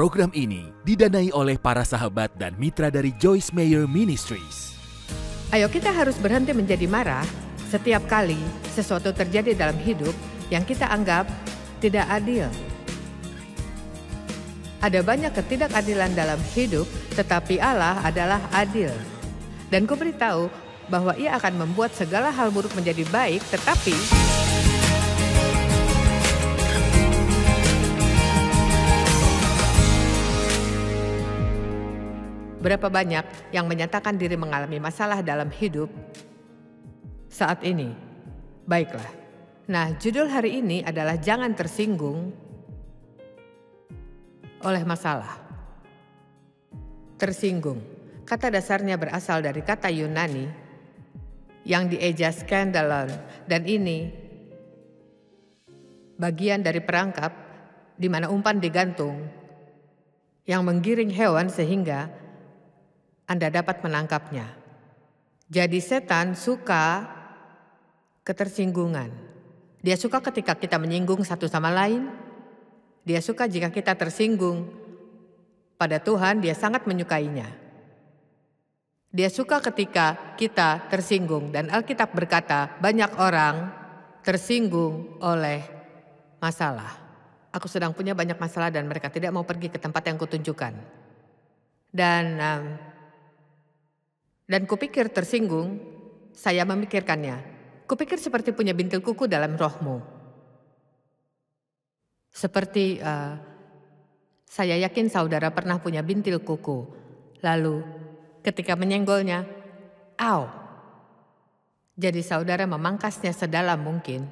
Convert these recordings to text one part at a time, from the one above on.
Program ini didanai oleh para sahabat dan mitra dari Joyce Meyer Ministries. Ayo kita harus berhenti menjadi marah setiap kali sesuatu terjadi dalam hidup yang kita anggap tidak adil. Ada banyak ketidakadilan dalam hidup, tetapi Allah adalah adil. Dan ku beritahu bahwa Ia akan membuat segala hal buruk menjadi baik, tetapi berapa banyak yang menyatakan diri mengalami masalah dalam hidup saat ini? Baiklah. Nah, judul hari ini adalah jangan tersinggung oleh masalah. Tersinggung. Kata dasarnya berasal dari kata Yunani yang dieja skandalon, dan ini bagian dari perangkap di mana umpan digantung yang menggiring hewan sehingga Anda dapat menangkapnya. Jadi setan suka ketersinggungan. Dia suka ketika kita menyinggung satu sama lain. Dia suka jika kita tersinggung pada Tuhan, dia sangat menyukainya. Dia suka ketika kita tersinggung, dan Alkitab berkata banyak orang tersinggung oleh masalah. Aku sedang punya banyak masalah dan mereka tidak mau pergi ke tempat yang kutunjukkan. Dan kupikir tersinggung, saya memikirkannya. Kupikir seperti punya bintil kuku dalam rohmu. Seperti saya yakin saudara pernah punya bintil kuku. Lalu ketika menyenggolnya, au. Jadi saudara memangkasnya sedalam mungkin.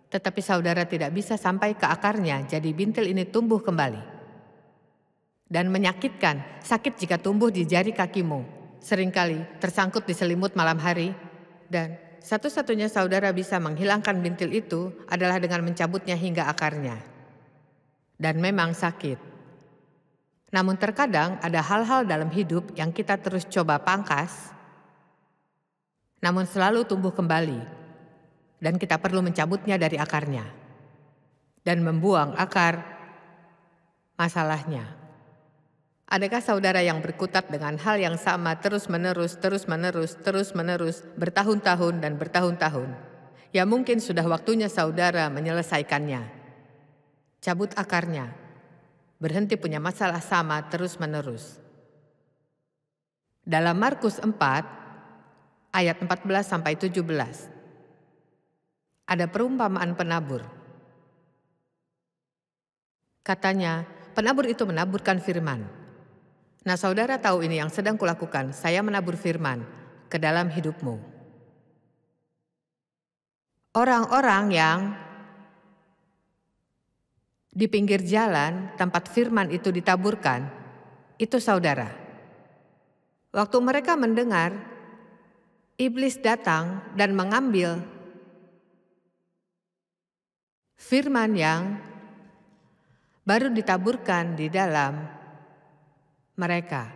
Tetapi saudara tidak bisa sampai ke akarnya, jadi bintil ini tumbuh kembali. Dan menyakitkan, sakit jika tumbuh di jari kakimu. Seringkali tersangkut di selimut malam hari, dan satu-satunya saudara bisa menghilangkan bintil itu adalah dengan mencabutnya hingga akarnya. Dan memang sakit. Namun terkadang ada hal-hal dalam hidup yang kita terus coba pangkas, namun selalu tumbuh kembali, dan kita perlu mencabutnya dari akarnya dan membuang akar masalahnya. Adakah saudara yang berkutat dengan hal yang sama terus-menerus, bertahun-tahun dan bertahun-tahun? Ya mungkin sudah waktunya saudara menyelesaikannya. Cabut akarnya, berhenti punya masalah sama terus-menerus. Dalam Markus 4, ayat 14-17, ada perumpamaan penabur. Katanya, penabur itu menaburkan firman. Nah, saudara tahu ini yang sedang kulakukan, saya menabur firman ke dalam hidupmu. Orang-orang yang di pinggir jalan tempat firman itu ditaburkan, itu saudara. Waktu mereka mendengar, iblis datang dan mengambil firman yang baru ditaburkan di dalam mereka.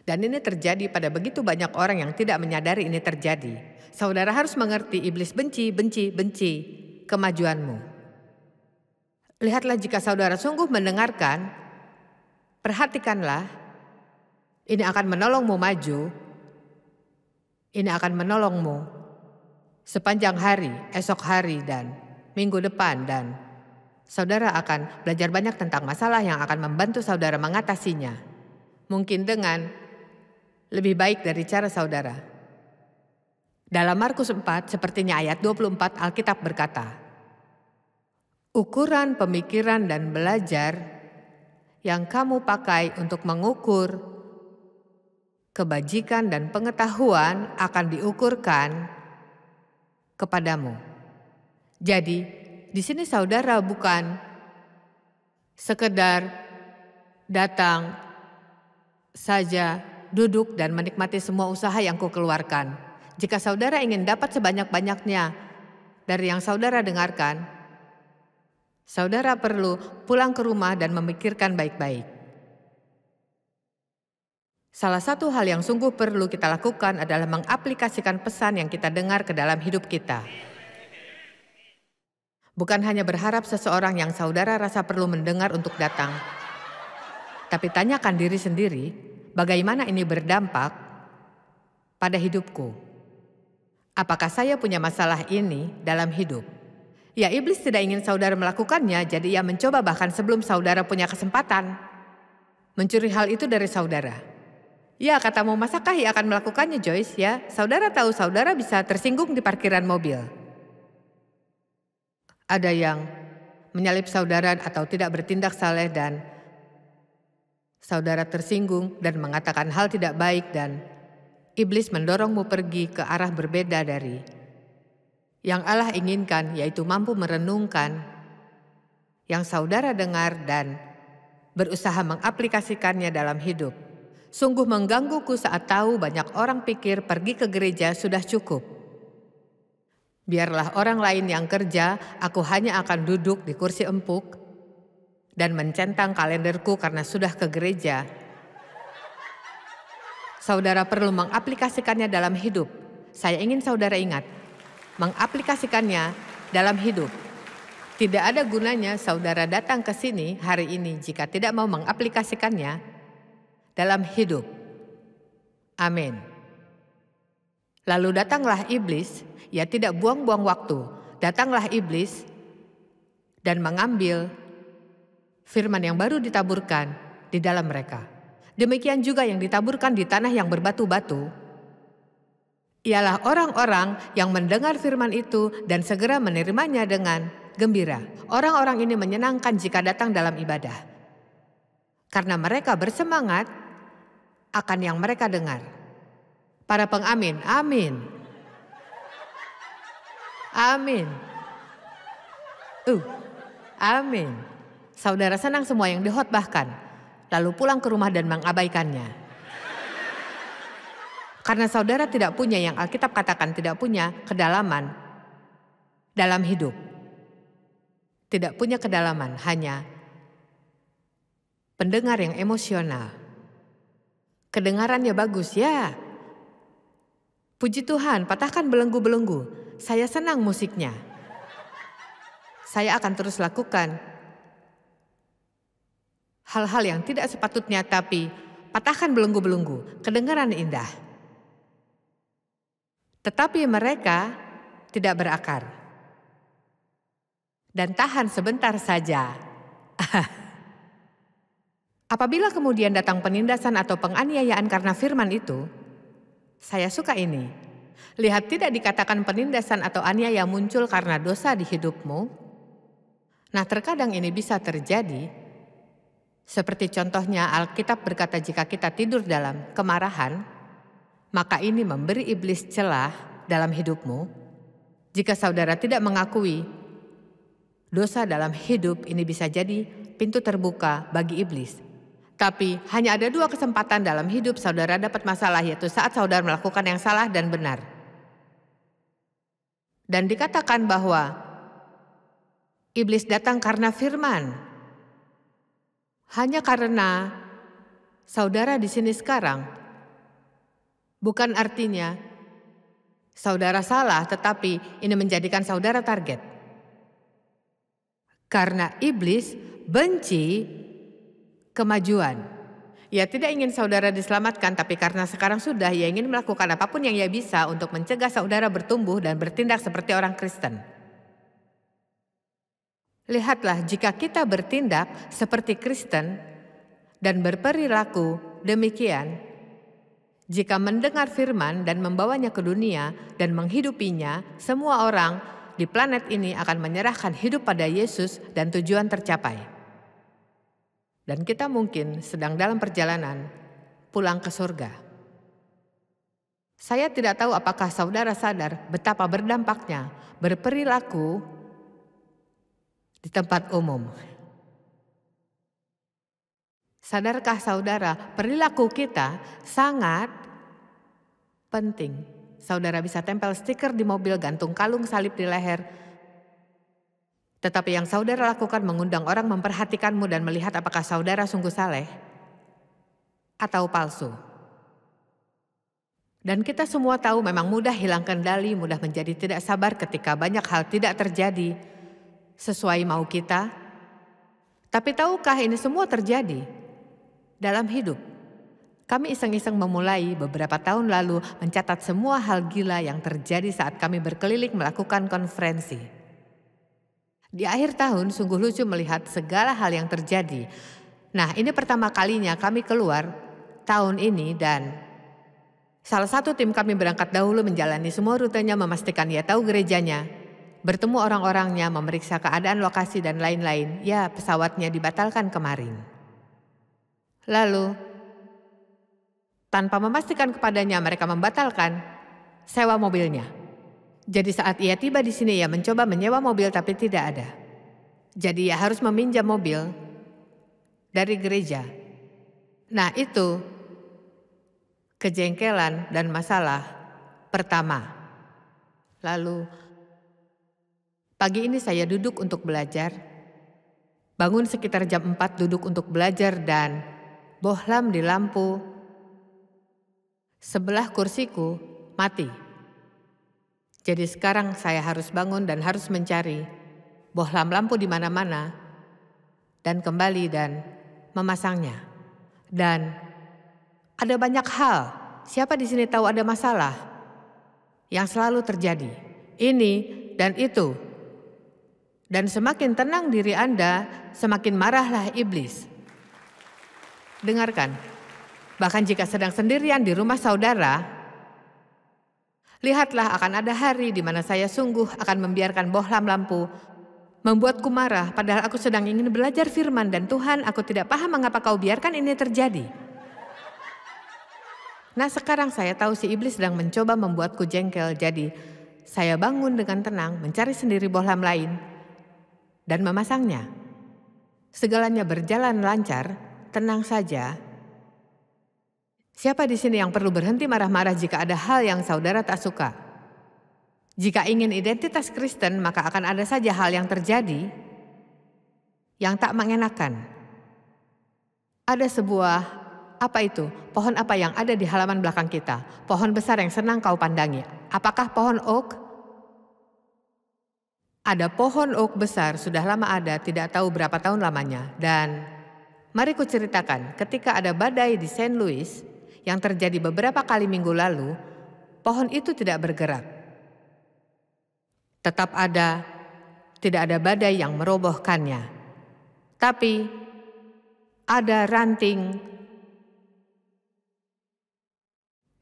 Dan ini terjadi pada begitu banyak orang yang tidak menyadari ini terjadi. Saudara harus mengerti iblis benci kemajuanmu. Lihatlah jika saudara sungguh mendengarkan, perhatikanlah, ini akan menolongmu maju, ini akan menolongmu sepanjang hari, esok hari dan minggu depan, dan saudara akan belajar banyak tentang masalah yang akan membantu saudara mengatasinya. Mungkin dengan lebih baik dari cara saudara. Dalam Markus 4, sepertinya ayat 24, Alkitab berkata, ukuran pemikiran dan belajar yang kamu pakai untuk mengukur kebajikan dan pengetahuan akan diukurkan kepadamu. Jadi, di sini saudara bukan sekedar datang saja, duduk dan menikmati semua usaha yang kukeluarkan. Jika saudara ingin dapat sebanyak-banyaknya dari yang saudara dengarkan, saudara perlu pulang ke rumah dan memikirkan baik-baik. Salah satu hal yang sungguh perlu kita lakukan adalah mengaplikasikan pesan yang kita dengar ke dalam hidup kita. Bukan hanya berharap seseorang yang saudara rasa perlu mendengar untuk datang. Tapi tanyakan diri sendiri, bagaimana ini berdampak pada hidupku? Apakah saya punya masalah ini dalam hidup? Ya, iblis tidak ingin saudara melakukannya, jadi ia mencoba bahkan sebelum saudara punya kesempatan mencuri hal itu dari saudara. Ya, katamu, masakah ia akan melakukannya, Joyce? Ya, saudara tahu saudara bisa tersinggung di parkiran mobil. Ada yang menyalip saudara atau tidak bertindak saleh dan saudara tersinggung dan mengatakan hal tidak baik dan iblis mendorongmu pergi ke arah berbeda dari yang Allah inginkan, yaitu mampu merenungkan yang saudara dengar dan berusaha mengaplikasikannya dalam hidup. Sungguh menggangguku saat tahu banyak orang pikir pergi ke gereja sudah cukup. Biarlah orang lain yang kerja, aku hanya akan duduk di kursi empuk dan mencentang kalenderku karena sudah ke gereja. Saudara perlu mengaplikasikannya dalam hidup. Saya ingin saudara ingat, mengaplikasikannya dalam hidup. Tidak ada gunanya saudara datang ke sini hari ini jika tidak mau mengaplikasikannya dalam hidup. Amin. Lalu datanglah iblis, ya tidak buang-buang waktu. Datanglah iblis dan mengambil firman yang baru ditaburkan di dalam mereka. Demikian juga yang ditaburkan di tanah yang berbatu-batu, ialah orang-orang yang mendengar firman itu dan segera menerimanya dengan gembira. Orang-orang ini menyenangkan jika datang dalam ibadah, karena mereka bersemangat akan yang mereka dengar. Para pengamin, amin. Amin. Amin. Saudara senang semua yang dihotbahkan, lalu pulang ke rumah dan mengabaikannya. Karena saudara tidak punya yang Alkitab katakan tidak punya kedalaman dalam hidup. Tidak punya kedalaman, hanya pendengar yang emosional. Kedengarannya bagus, ya. Puji Tuhan, patahkan belenggu-belenggu. Saya senang musiknya. Saya akan terus lakukan hal-hal yang tidak sepatutnya, tapi patahkan belenggu-belenggu. Kedengaran indah. Tetapi mereka tidak berakar. Dan tahan sebentar saja. Apabila kemudian datang penindasan atau penganiayaan karena firman itu, saya suka ini. Lihat, tidak dikatakan penindasan atau aniaya muncul karena dosa di hidupmu. Nah, terkadang ini bisa terjadi. Seperti contohnya Alkitab berkata jika kita tidur dalam kemarahan, maka ini memberi iblis celah dalam hidupmu. Jika saudara tidak mengakui dosa dalam hidup, ini bisa jadi pintu terbuka bagi iblis. Tapi hanya ada 2 kesempatan dalam hidup saudara dapat masalah, yaitu saat saudara melakukan yang salah dan benar. Dan dikatakan bahwa iblis datang karena firman. Hanya karena saudara di sini sekarang, bukan artinya saudara salah, tetapi ini menjadikan saudara target. Karena iblis benci kemajuan. Ia tidak ingin saudara diselamatkan, tapi karena sekarang sudah, ia ingin melakukan apapun yang ia bisa untuk mencegah saudara bertumbuh dan bertindak seperti orang Kristen. Lihatlah, jika kita bertindak seperti Kristen dan berperilaku demikian, jika mendengar firman dan membawanya ke dunia dan menghidupinya, semua orang di planet ini akan menyerahkan hidup pada Yesus dan tujuan tercapai. Dan kita mungkin sedang dalam perjalanan pulang ke surga. Saya tidak tahu apakah saudara sadar betapa berdampaknya berperilaku di tempat umum. Sadarkah saudara, perilaku kita sangat penting. Saudara bisa tempel stiker di mobil, gantung kalung salib di leher. Tetapi yang saudara lakukan mengundang orang memperhatikanmu dan melihat apakah saudara sungguh saleh atau palsu. Dan kita semua tahu memang mudah hilang kendali, mudah menjadi tidak sabar ketika banyak hal tidak terjadi sesuai mau kita. Tapi tahukah ini semua terjadi Dalam hidup, kami iseng-iseng memulai beberapa tahun lalu mencatat semua hal gila yang terjadi saat kami berkeliling melakukan konferensi. Di akhir tahun sungguh lucu melihat segala hal yang terjadi. Nah, ini pertama kalinya kami keluar tahun ini dan salah satu tim kami berangkat dahulu menjalani semua rutenya, memastikan ia tahu gerejanya, bertemu orang-orangnya, memeriksa keadaan lokasi dan lain-lain. Ya, pesawatnya dibatalkan kemarin. Lalu, tanpa memastikan kepadanya, mereka membatalkan sewa mobilnya. Jadi saat ia tiba di sini, ia mencoba menyewa mobil tapi tidak ada. Jadi ia harus meminjam mobil dari gereja. Nah, itu kejengkelan dan masalah pertama. Lalu, pagi ini saya duduk untuk belajar. Bangun sekitar jam 4 duduk untuk belajar dan bohlam di lampu sebelah kursiku mati. Jadi sekarang saya harus bangun dan harus mencari bohlam lampu di mana-mana dan kembali dan memasangnya. Dan ada banyak hal. Siapa di sini tahu ada masalah yang selalu terjadi? Ini dan itu. Dan semakin tenang diri Anda, semakin marahlah iblis. Dengarkan, bahkan jika sedang sendirian di rumah saudara, lihatlah akan ada hari di mana saya sungguh akan membiarkan bohlam lampu membuatku marah, padahal aku sedang ingin belajar firman dan Tuhan, aku tidak paham mengapa kau biarkan ini terjadi. Nah, sekarang saya tahu si iblis sedang mencoba membuatku jengkel, jadi saya bangun dengan tenang, mencari sendiri bohlam lain, dan memasangnya. Segalanya berjalan lancar, tenang saja. Siapa di sini yang perlu berhenti marah-marah jika ada hal yang saudara tak suka? Jika ingin identitas Kristen, maka akan ada saja hal yang terjadi yang tak mengenakan. Ada sebuah pohon apa yang ada di halaman belakang kita? Pohon besar yang senang kau pandangi. Apakah pohon oak? Ada pohon oak besar, sudah lama ada, tidak tahu berapa tahun lamanya. Dan mari ku ceritakan, ketika ada badai di St. Louis yang terjadi beberapa kali minggu lalu, pohon itu tidak bergerak. Tetap ada, tidak ada badai yang merobohkannya. Tapi ada ranting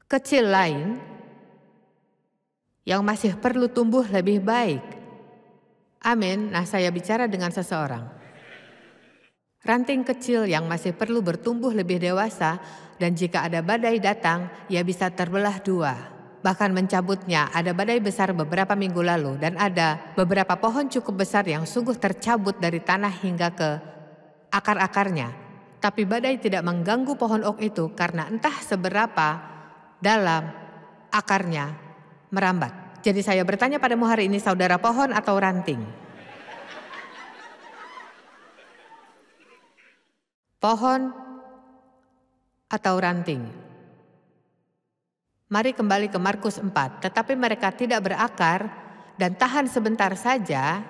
kecil lain yang masih perlu tumbuh lebih baik. Amin. Nah, saya bicara dengan seseorang. Ranting kecil yang masih perlu bertumbuh lebih dewasa, dan jika ada badai datang, ia bisa terbelah dua. Bahkan mencabutnya. Ada badai besar beberapa minggu lalu, dan ada beberapa pohon cukup besar yang sungguh tercabut dari tanah hingga ke akar-akarnya. Tapi badai tidak mengganggu pohon oak itu karena entah seberapa dalam akarnya merambat. Jadi saya bertanya padamu hari ini, saudara, pohon atau ranting? Pohon atau ranting? Mari kembali ke Markus 4. Tetapi mereka tidak berakar dan tahan sebentar saja.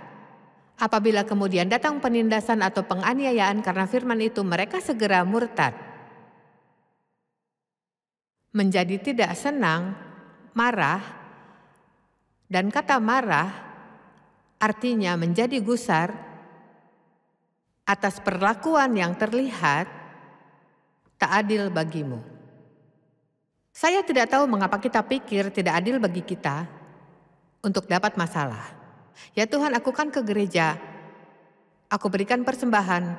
Apabila kemudian datang penindasan atau penganiayaan karena firman itu, mereka segera murtad. Menjadi tidak senang, marah, dan kata marah artinya menjadi gusar atas perlakuan yang terlihat tak adil bagimu. Saya tidak tahu mengapa kita pikir tidak adil bagi kita untuk dapat masalah. Ya Tuhan, aku kan ke gereja, aku berikan persembahan,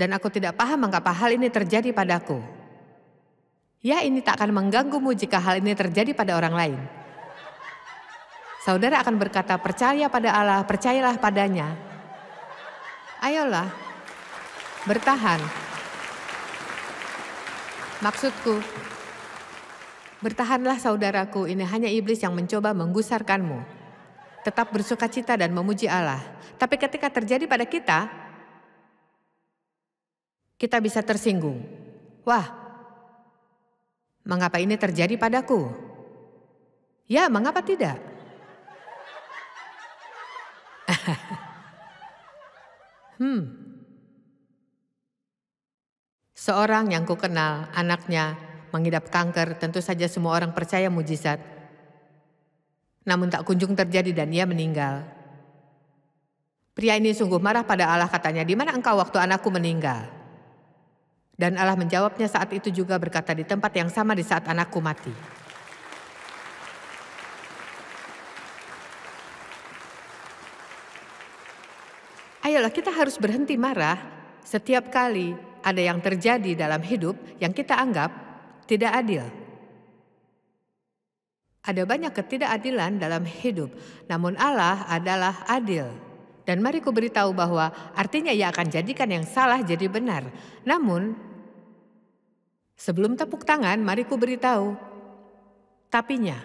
dan aku tidak paham mengapa hal ini terjadi padaku. Ya, ini tak akan mengganggumu jika hal ini terjadi pada orang lain. Saudara akan berkata, percaya pada Allah, percayalah padanya. Ayolah, bertahan. Maksudku, bertahanlah saudaraku, ini hanya iblis yang mencoba menggusarkanmu. Tetap bersukacita dan memuji Allah. Tapi ketika terjadi pada kita, kita bisa tersinggung. Wah, mengapa ini terjadi padaku? Ya, mengapa tidak? Seorang yang kukenal, anaknya mengidap kanker, tentu saja semua orang percaya mujizat. Namun tak kunjung terjadi dan ia meninggal. Pria ini sungguh marah pada Allah, katanya, "Di mana engkau waktu anakku meninggal?" Dan Allah menjawabnya saat itu juga, berkata, "Di tempat yang sama di saat anakku mati." Ayolah, kita harus berhenti marah setiap kali ada yang terjadi dalam hidup yang kita anggap tidak adil. Ada banyak ketidakadilan dalam hidup, namun Allah adalah adil. Dan mari ku beritahu bahwa artinya Ia akan jadikan yang salah jadi benar. Namun, sebelum tepuk tangan, mari ku beritahu, tapinya.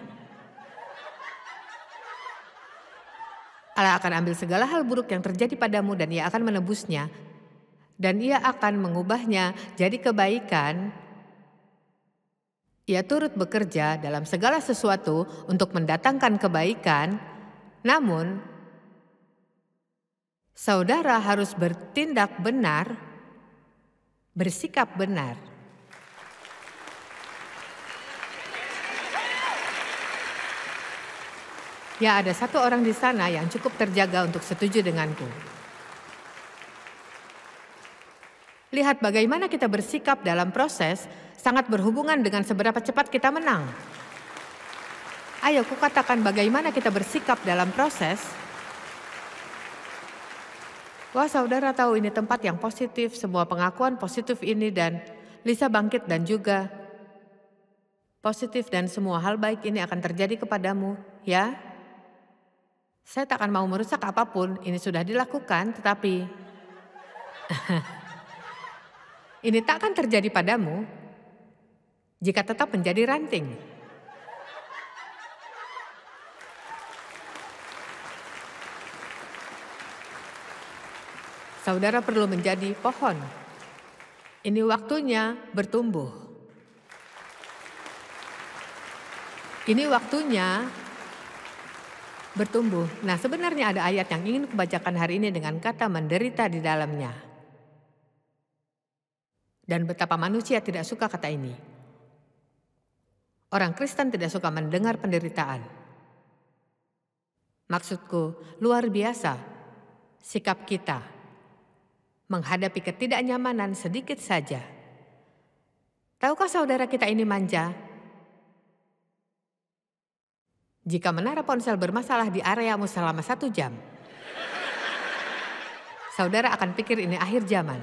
Allah akan ambil segala hal buruk yang terjadi padamu dan Ia akan menebusnya. Dan Ia akan mengubahnya jadi kebaikan. Ia turut bekerja dalam segala sesuatu untuk mendatangkan kebaikan. Namun, saudara harus bertindak benar, bersikap benar. Ya, ada satu orang di sana yang cukup terjaga untuk setuju denganku. Lihat bagaimana kita bersikap dalam proses sangat berhubungan dengan seberapa cepat kita menang. Ayo kukatakan bagaimana kita bersikap dalam proses. Wah, saudara tahu ini tempat yang positif, semua pengakuan positif ini, dan Lisa bangkit dan juga positif, dan semua hal baik ini akan terjadi kepadamu, ya. Saya tak akan mau merusak apapun, ini sudah dilakukan, tetapi ini tak akan terjadi padamu jika tetap menjadi ranting. Saudara perlu menjadi pohon. Ini waktunya bertumbuh. Ini waktunya bertumbuh. Nah, sebenarnya ada ayat yang ingin kubacakan hari ini dengan kata menderita di dalamnya. Dan betapa manusia tidak suka kata ini. Orang Kristen tidak suka mendengar penderitaan. Maksudku, luar biasa sikap kita menghadapi ketidaknyamanan sedikit saja. Tahukah saudara, kita ini manja? Jika menara ponsel bermasalah di areamu selama 1 jam, saudara akan pikir ini akhir zaman.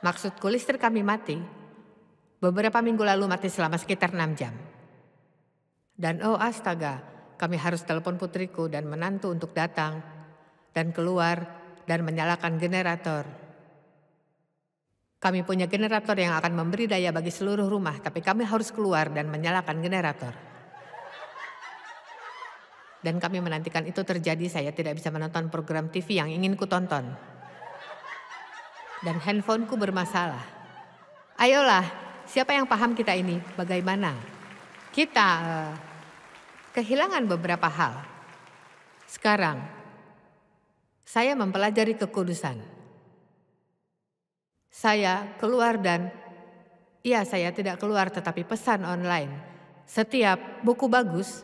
Maksudku, listrik kami mati. Beberapa minggu lalu mati selama sekitar 6 jam. Dan oh astaga, kami harus telepon putriku dan menantu untuk datang dan keluar dan menyalakan generator. Kami punya generator yang akan memberi daya bagi seluruh rumah, tapi kami harus keluar dan menyalakan generator. Dan kami menantikan itu terjadi. Saya tidak bisa menonton program TV yang ingin kutonton. Dan handphoneku bermasalah. Ayolah, siapa yang paham kita ini? Bagaimana? Kita kehilangan beberapa hal. Sekarang, saya mempelajari kekudusan. Saya keluar dan, saya tidak keluar tetapi pesan online. Setiap buku bagus,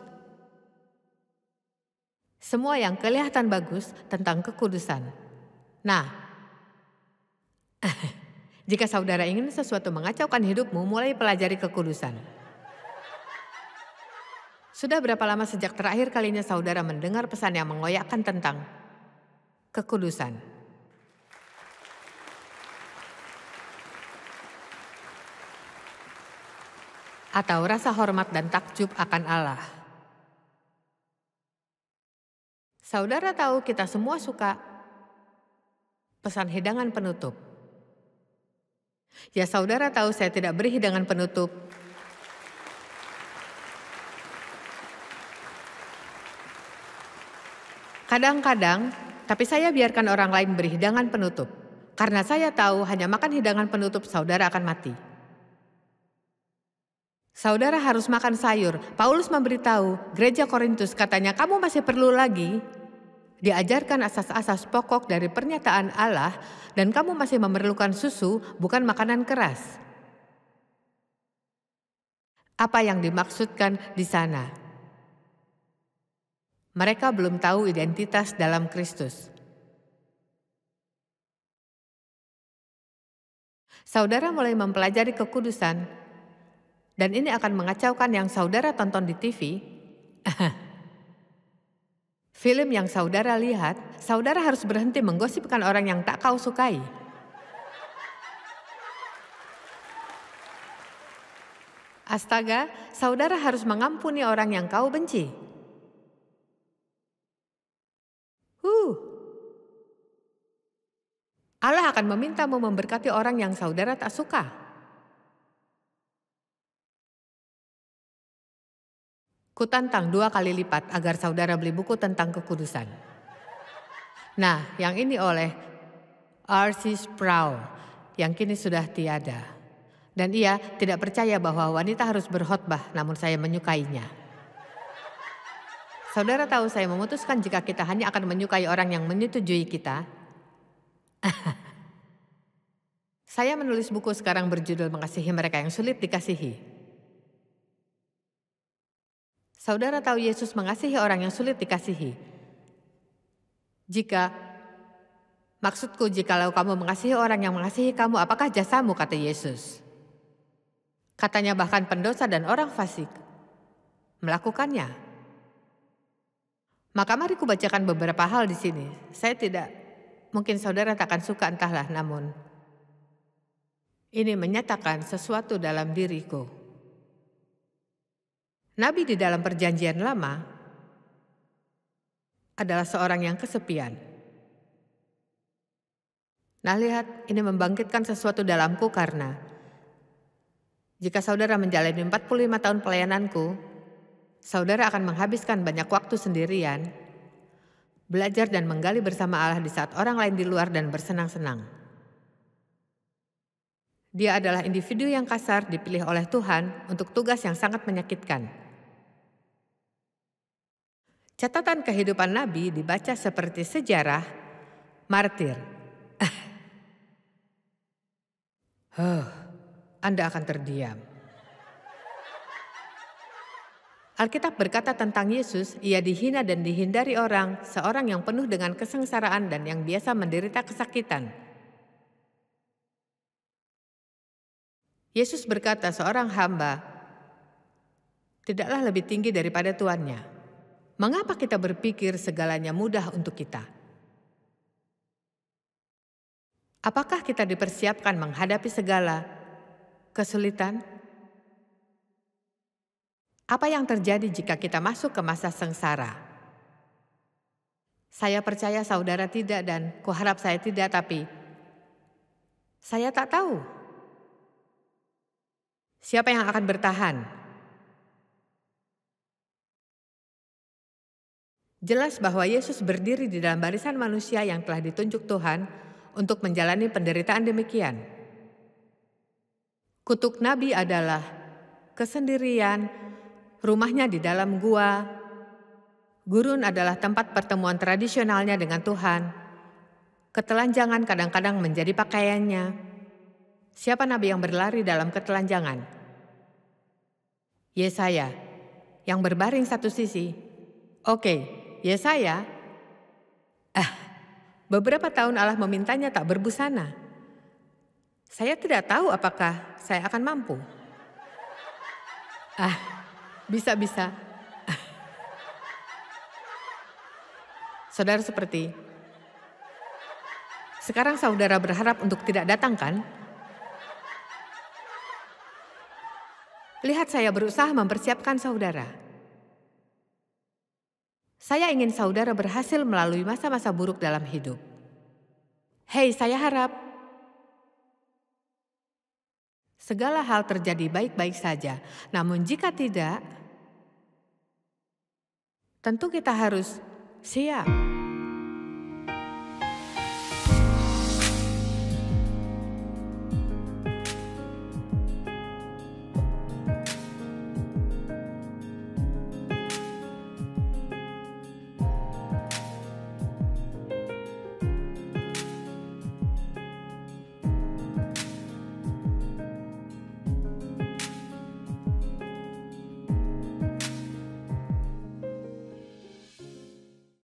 semua yang kelihatan bagus tentang kekudusan. Nah, jika saudara ingin sesuatu mengacaukan hidupmu, mulai pelajari kekudusan. Sudah berapa lama sejak terakhir kalinya saudara mendengar pesan yang mengoyakkan tentang kekudusan? Atau rasa hormat dan takjub akan Allah. Saudara tahu kita semua suka pesan hidangan penutup. Ya, saudara tahu saya tidak beri hidangan penutup. Kadang-kadang, tapi saya biarkan orang lain beri hidangan penutup. Karena saya tahu hanya makan hidangan penutup saudara akan mati. Saudara harus makan sayur. Paulus memberitahu gereja Korintus, katanya, kamu masih perlu lagi diajarkan asas-asas pokok dari pernyataan Allah, dan kamu masih memerlukan susu, bukan makanan keras. Apa yang dimaksudkan di sana? Mereka belum tahu identitas dalam Kristus. Saudara mulai mempelajari kekudusan, dan ini akan mengacaukan yang saudara tonton di TV. Film yang saudara lihat, saudara harus berhenti menggosipkan orang yang tak kau sukai. Astaga, saudara harus mengampuni orang yang kau benci. Allah akan memintamu memberkati orang yang saudara tak suka. Kutantang 2 kali lipat agar saudara beli buku tentang kekudusan. Nah, yang ini oleh R.C. Sproul, yang kini sudah tiada. Dan ia tidak percaya bahwa wanita harus berkhotbah, namun saya menyukainya. Saudara tahu saya memutuskan jika kita hanya akan menyukai orang yang menyetujui kita. Saya menulis buku sekarang berjudul Mengasihi Mereka yang Sulit Dikasihi. Saudara tahu Yesus mengasihi orang yang sulit dikasihi. Maksudku jikalau kamu mengasihi orang yang mengasihi kamu, apakah jasamu, kata Yesus. Katanya bahkan pendosa dan orang fasik melakukannya. Maka mari kubacakan beberapa hal di sini. Mungkin saudara takkan suka, entahlah, namun ini menyatakan sesuatu dalam diriku. Nabi di dalam Perjanjian Lama adalah seorang yang kesepian. Nah, lihat, ini membangkitkan sesuatu dalamku karena jika saudara menjalani 45 tahun pelayananku, saudara akan menghabiskan banyak waktu sendirian, belajar dan menggali bersama Allah di saat orang lain di luar dan bersenang-senang. Dia adalah individu yang kasar dipilih oleh Tuhan untuk tugas yang sangat menyakitkan. Catatan kehidupan Nabi dibaca seperti sejarah martir. Anda akan terdiam. Alkitab berkata tentang Yesus, ia dihina dan dihindari orang, seorang yang penuh dengan kesengsaraan dan yang biasa menderita kesakitan. Yesus berkata, seorang hamba tidaklah lebih tinggi daripada tuannya. Mengapa kita berpikir segalanya mudah untuk kita? Apakah kita dipersiapkan menghadapi segala kesulitan? Apa yang terjadi jika kita masuk ke masa sengsara? Saya percaya saudara tidak dan kuharap saya tidak, tapi saya tak tahu siapa yang akan bertahan. Jelas bahwa Yesus berdiri di dalam barisan manusia yang telah ditunjuk Tuhan untuk menjalani penderitaan demikian. Kutuk Nabi adalah kesendirian, rumahnya di dalam gua. Gurun adalah tempat pertemuan tradisionalnya dengan Tuhan. Ketelanjangan kadang-kadang menjadi pakaiannya. Siapa nabi yang berlari dalam ketelanjangan? Yesaya, yang berbaring satu sisi. Oke. Yesaya, beberapa tahun Allah memintanya tak berbusana. Saya tidak tahu apakah saya akan mampu. Bisa-bisa. Saudara seperti, sekarang saudara berharap untuk tidak datang kan? Lihat, saya berusaha mempersiapkan saudara. Saya ingin saudara berhasil melalui masa-masa buruk dalam hidup. Hei, saya harap segala hal terjadi baik-baik saja. Namun jika tidak, tentu kita harus siap.